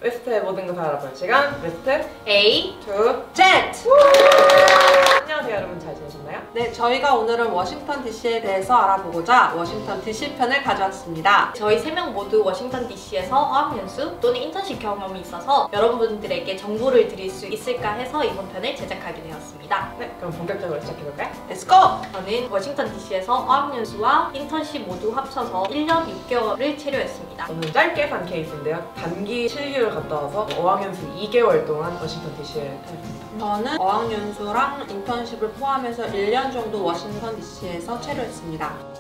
웨스트의 모든 것을 알아볼 시간, 웨스트 A, to Z! 안녕하세요 여러분, 잘 지내셨나요? 네, 저희가 오늘은 워싱턴 DC에 대해서 알아보고자 워싱턴 DC 편을 가져왔습니다. 저희 3명 모두 워싱턴 DC에서 어학연수 또는 인턴십 경험이 있어서 여러분들에게 정보를 드릴 수 있을까 해서 이번 편을 제작하게 되었습니다. 네, 그럼 본격적으로 시작해볼까요? Let's go! 저는 워싱턴 DC에서 어학연수와 인턴십 모두 합쳐서 1년 6개월을 체류했습니다. 저는 짧게 산 케이스인데요. 단기 7개월 갔다 와서 어학연수 2개월 동안 워싱턴 DC에 살았습니다. 저는 어학연수랑 인턴십을 포함해서 1년 정도 워싱턴 DC에서 체류했습니다.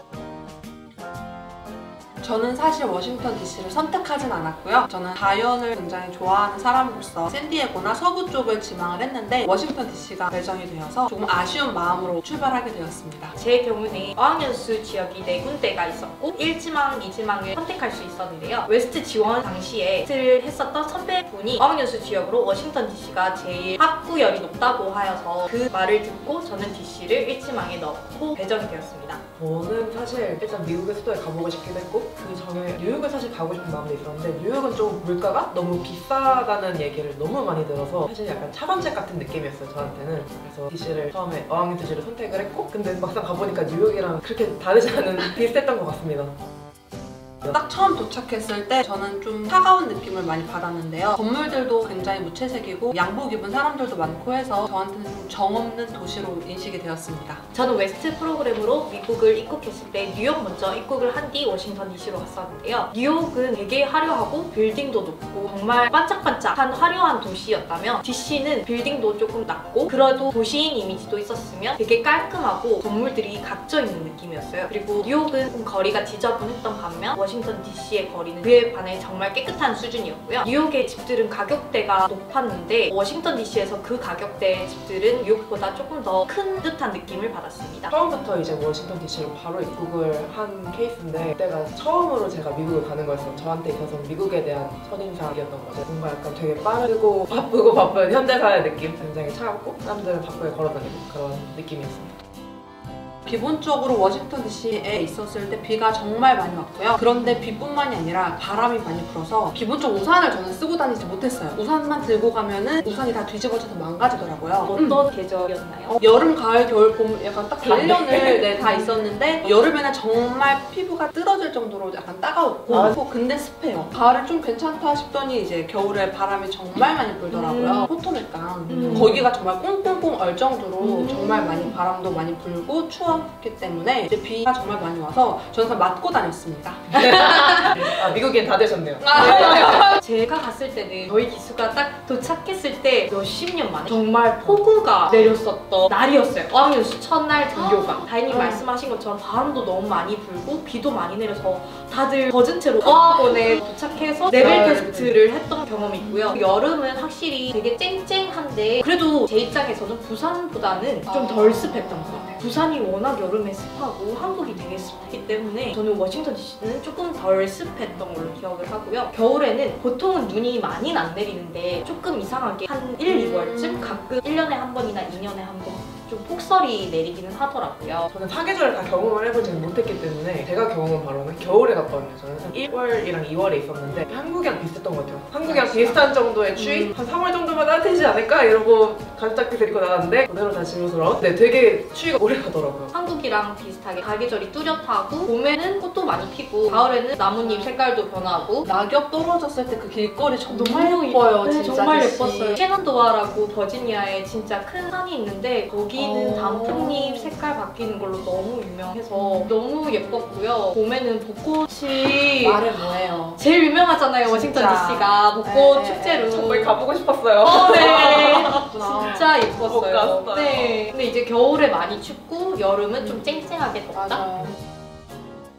저는 사실 워싱턴 DC를 선택하진 않았고요. 저는 자연을 굉장히 좋아하는 사람으로서 샌디에고나 서부 쪽을 지망을 했는데 워싱턴 DC가 배정이 되어서 조금 아쉬운 마음으로 출발하게 되었습니다. 제 경우는 어학연수 지역이 4군데가 있었고 1지망, 2지망을 선택할 수 있었는데요. 웨스트 지원 당시에 웨스트를 했었던 선배분이 어학연수 지역으로 워싱턴 DC가 제일 학구열이 높다고 하여서 그 말을 듣고 저는 DC를 1지망에 넣고 배정이 되었습니다. 저는 사실 일단 미국의 수도에 가보고 싶기도 했고 그 전에 뉴욕을 사실 가고 싶은 마음도 있었는데 뉴욕은 좀 물가가 너무 비싸다는 얘기를 너무 많이 들어서 사실 약간 차선책 같은 느낌이었어요, 저한테는. 그래서 DC를 처음에 어학연수지를 선택을 했고 근데 막상 가보니까 뉴욕이랑 그렇게 다르지 않은 비슷했던 것 같습니다. 딱 처음 도착했을 때 저는 좀 차가운 느낌을 많이 받았는데요. 건물들도 굉장히 무채색이고 양복 입은 사람들도 많고 해서 저한테는 좀 정없는 도시로 인식이 되었습니다. 저는 웨스트 프로그램으로 미국을 입국했을 때 뉴욕 먼저 입국을 한 뒤 워싱턴 DC로 갔었는데요. 뉴욕은 되게 화려하고 빌딩도 높고 정말 반짝반짝한 화려한 도시였다면 DC는 빌딩도 조금 낮고 그래도 도시인 이미지도 있었으면 되게 깔끔하고 건물들이 각져 있는 느낌이었어요. 그리고 뉴욕은 좀 거리가 지저분했던 반면 워싱턴 DC의 거리는 그에 반해 정말 깨끗한 수준이었고요. 뉴욕의 집들은 가격대가 높았는데 워싱턴 DC에서 그 가격대의 집들은 뉴욕보다 조금 더 큰 듯한 느낌을 받았습니다. 처음부터 이제 워싱턴 DC로 바로 입국을 한 케이스인데 그때가 처음으로 제가 미국을 가는 거였어요. 저한테 있어서 미국에 대한 첫인상이었던 거죠. 뭔가 약간 되게 빠르고 바쁘고 바쁜 현대사의 느낌? 굉장히 차갑고 사람들은 바쁘게 걸어다니는 그런 느낌이었습니다. 기본적으로 워싱턴 DC에 있었을 때 비가 정말 많이 왔고요. 그런데 비뿐만이 아니라 바람이 많이 불어서 기본적으로 우산을 저는 쓰고 다니지 못했어요. 우산만 들고 가면은 우산이 다 뒤집어져서 망가지더라고요. 어떤 계절이었나요? 여름, 가을, 겨울, 봄 약간 딱 1년을 다 있었는데 여름에는 정말 피부가 뜯어질 정도로 약간 따가웠고 근데 습해요. 가을은 좀 괜찮다 싶더니 이제 겨울에 바람이 정말 많이 불더라고요. 포토맥강 거기가 정말 꽁꽁꽁 얼 정도로 정말 많이 바람도 많이 불고 추워 기 때문에 이제 비가 정말 많이 와서 저는 그냥 맞고 다녔습니다. 아, 미국인 다 되셨네요. 제가 갔을 때는 저희 기수가 딱 도착했을 때 몇십 년 만에 정말 폭우가 내렸었던 날이었어요. 어학연수 첫날 등교가. 다인님 말씀하신 것처럼 바람도 너무 많이 불고 비도 많이 내려서 다들 젖은 채로 어학원에 도착해서 레벨 테스트를 했던 경험이 있고요. 여름은 확실히 되게 쨍쨍한데 그래도 제 입장에서는 부산보다는 좀 덜 습했던 것 같아요. 부산이 워낙 여름에 습하고 한국이 되게 습하기 때문에 저는 워싱턴 DC는 조금 덜 습했던 걸로 기억을 하고요. 겨울에는 보통은 눈이 많이는 안 내리는데 조금 이상하게 한 1, 2월쯤 가끔 1년에 한 번이나 2년에 한 번 좀 폭설이 내리기는 하더라고요. 저는 사계절을 다 경험을 해보지는 못했기 때문에 제가 경험한 바로는 겨울에 갔거든요. 저는 한 1월이랑 2월에 있었는데 한국이랑 비슷했던 것 같아요. 한국이랑 비슷한 정도의 추위? 한 3월 정도만 따뜻해지지 않을까? 이러고 가죽자켓 입고 나갔는데 그대로 다 지루스러운? 네, 되게 추위가 오래 가더라고요. 한국이랑 비슷하게 사계절이 뚜렷하고 봄에는 꽃도 많이 피고 가을에는 나뭇잎 색깔도 변하고 낙엽 떨어졌을 때 그 길거리 정말 예뻐요. 네, 진짜 정말 DC. 예뻤어요. 셰넌도아라고 버지니아에 진짜 큰 산이 있는데 거기는 단풍잎 색깔 바뀌는 걸로 너무 유명해서 너무 예뻤고요. 봄에는 벚꽃이 말해 뭐해요. 제일 유명하잖아요. 워싱턴 DC가 벚꽃 축제로. 정말 가보고 싶었어요. 네. 그렇구나. 진짜 예뻤어요. 갔어요. 네. 근데 이제 겨울에 많이 춥고 여름은 좀 쨍쨍하게 덥다. 맞아요.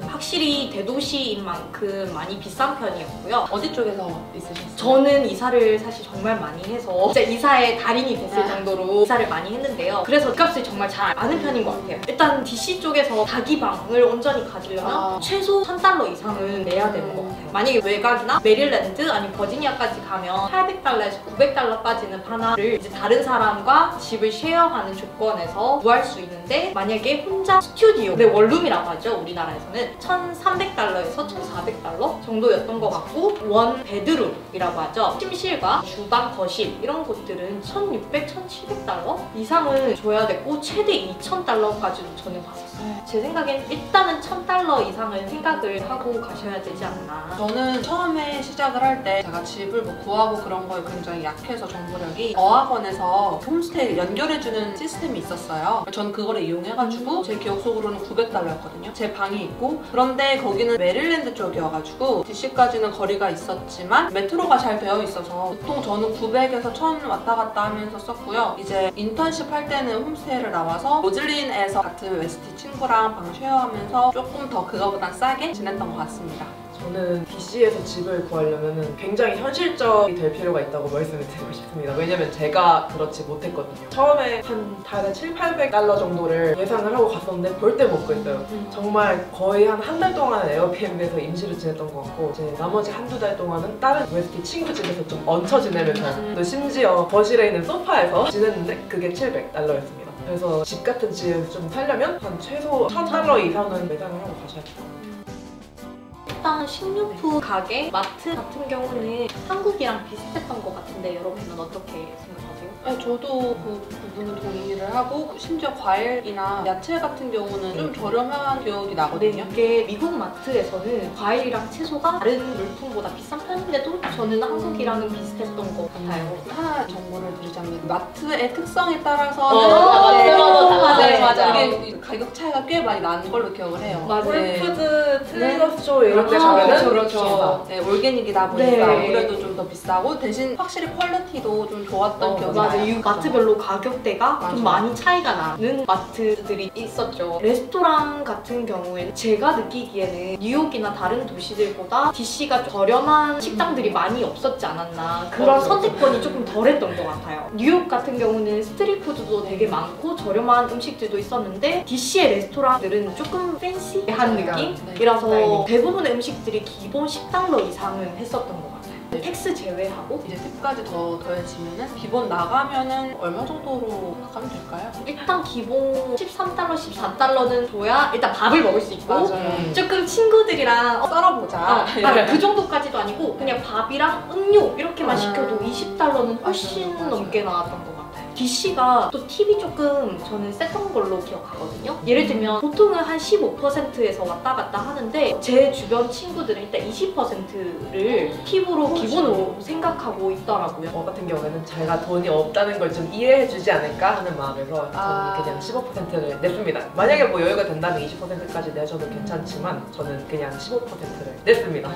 확실히 대도시인 만큼 많이 비싼 편이었고요. 어디 쪽에서 있으셨어요? 저는 이사를 사실 정말 많이 해서 진짜 이사의 달인이 됐을 정도로 이사를 많이 했는데요. 그래서 값을 정말 잘 아는 편인 것 같아요. 일단 DC 쪽에서 자기방을 온전히 가지려면 최소 $1,000 이상은 내야 되는 것 같아요. 만약에 외곽이나 메릴랜드 아니면 버지니아까지 가면 $800에서 $900까지는 하나를 이제 다른 사람과 집을 쉐어하는 조건에서 구할 수 있는데 만약에 혼자 스튜디오, 원룸이라고 하죠. 우리나라에서는 1,300달러에서 1,400달러 정도였던 것 같고 원 베드룸이라고 하죠. 침실과 주방, 거실 이런 곳들은 1,600, 1,700달러 이상을 줘야 됐고 최대 2,000달러까지도 저는 봤었어요. 제 생각엔 일단은 1,000달러 이상을 생각을 하고 가셔야 되지 않나. 저는 처음에 시작을 할 때 제가 집을 뭐 구하고 그런 거에 굉장히 약해서 정보력이 어학원에서 홈스테이 연결해주는 시스템이 있었어요. 저는 그거를 이용해가지고 제 기억 속으로는 900달러였거든요. 제 방이 있고 그런데 거기는 메릴랜드 쪽이어가지고 DC까지는 거리가 있었지만 메트로가 잘 되어 있어서 보통 저는 900에서 1000 왔다 갔다 하면서 썼고요. 이제 인턴십 할 때는 홈스테이를 나와서 로즐린에서 같은 웨스티 친구랑 방 쉐어하면서 조금 더 그거보단 싸게 지냈던 것 같습니다. 저는 DC에서 집을 구하려면 굉장히 현실적이 될 필요가 있다고 말씀을 드리고 싶습니다. 왜냐면 제가 그렇지 못했거든요. 처음에 한 달에 700~800달러 정도를 예상을 하고 갔었는데 절대 못 구했어요. 정말 거의 한 달 동안은 에어비앤비에서 임시로 지냈던 것 같고 이제 나머지 한두 달 동안은 다른 웨스티 친구 집에서 좀 얹혀 지내면서 또 심지어 거실에 있는 소파에서 지냈는데 그게 700달러였습니다. 그래서 집 같은 집에서 좀 살려면 한 최소 1,000달러 이상은 예상을 하고 가셔야 돼요. 일단 식료품 가게, 마트 같은 경우는 한국이랑 비슷했던 것 같은데 여러분은 어떻게 생각하세요? 네, 저도 그 부분은 동의를 하고 심지어 과일이나 야채 같은 경우는 좀 저렴한 기억이 나거든요. 이게 미국 마트에서는 과일이랑 채소가 다른 물품보다 비싼 편인데도 저는 한국이랑은 비슷했던 것 같아요. 하나 정보를 드리자면 마트의 특성에 따라서는 맞아요. 이게 가격 차이가 꽤 많이 나는 걸로 기억을 해요. 맞아요. 홀푸드, 트레이더스토어 이런 데 가면은 그렇죠. 네, 올게닉이다 보니까 네. 아무래도 좀 더 비싸고 대신 확실히 퀄리티도 좀 좋았던 기억이 맞아요. 나요. 이 마트별로 가격대가 맞아요. 좀 많이 차이가 나는 마트들이 있었죠. 레스토랑 같은 경우에는 제가 느끼기에는 뉴욕이나 다른 도시들보다 DC가 저렴한 식당들이 많이 없었지 않았나. 그런 선택권이 조금 덜했던 것 같아요. 뉴욕 같은 경우는 스트리트푸드도 되게 많고 저렴한 음식들도 있었는데 DC의 레스토랑들은 조금 팬시한 느낌이라서 네. 대부분의 음식들이 기본 10달러 이상은 했었던 것 같아요. 텍스 제외하고 이제 팁까지 더 더해지면은 기본 나가면은 얼마 정도로 가면 될까요? 일단 기본 13달러, 14달러는 줘야 일단 밥을 먹을 수 있고 조금 친구들이랑 썰어보자. 그 정도까지도 아니고 그냥 밥이랑 음료 이렇게만 시켜도 20달러는 훨씬 넘게 나왔던 것 같아요. DC가 또 팁이 조금 저는 셌던 걸로 기억하거든요. 예를 들면 보통은 한 15%에서 왔다 갔다 하는데 제 주변 친구들은 일단 20%를 팁으로 기본으로 생각하고 있더라고요. 저 같은 경우에는 제가 돈이 없다는 걸 좀 이해해주지 않을까 하는 마음에서 저는 그냥 15%를 냈습니다. 만약에 뭐 여유가 된다면 20%까지 내셔도 괜찮지만 저는 그냥 15%를 냈습니다.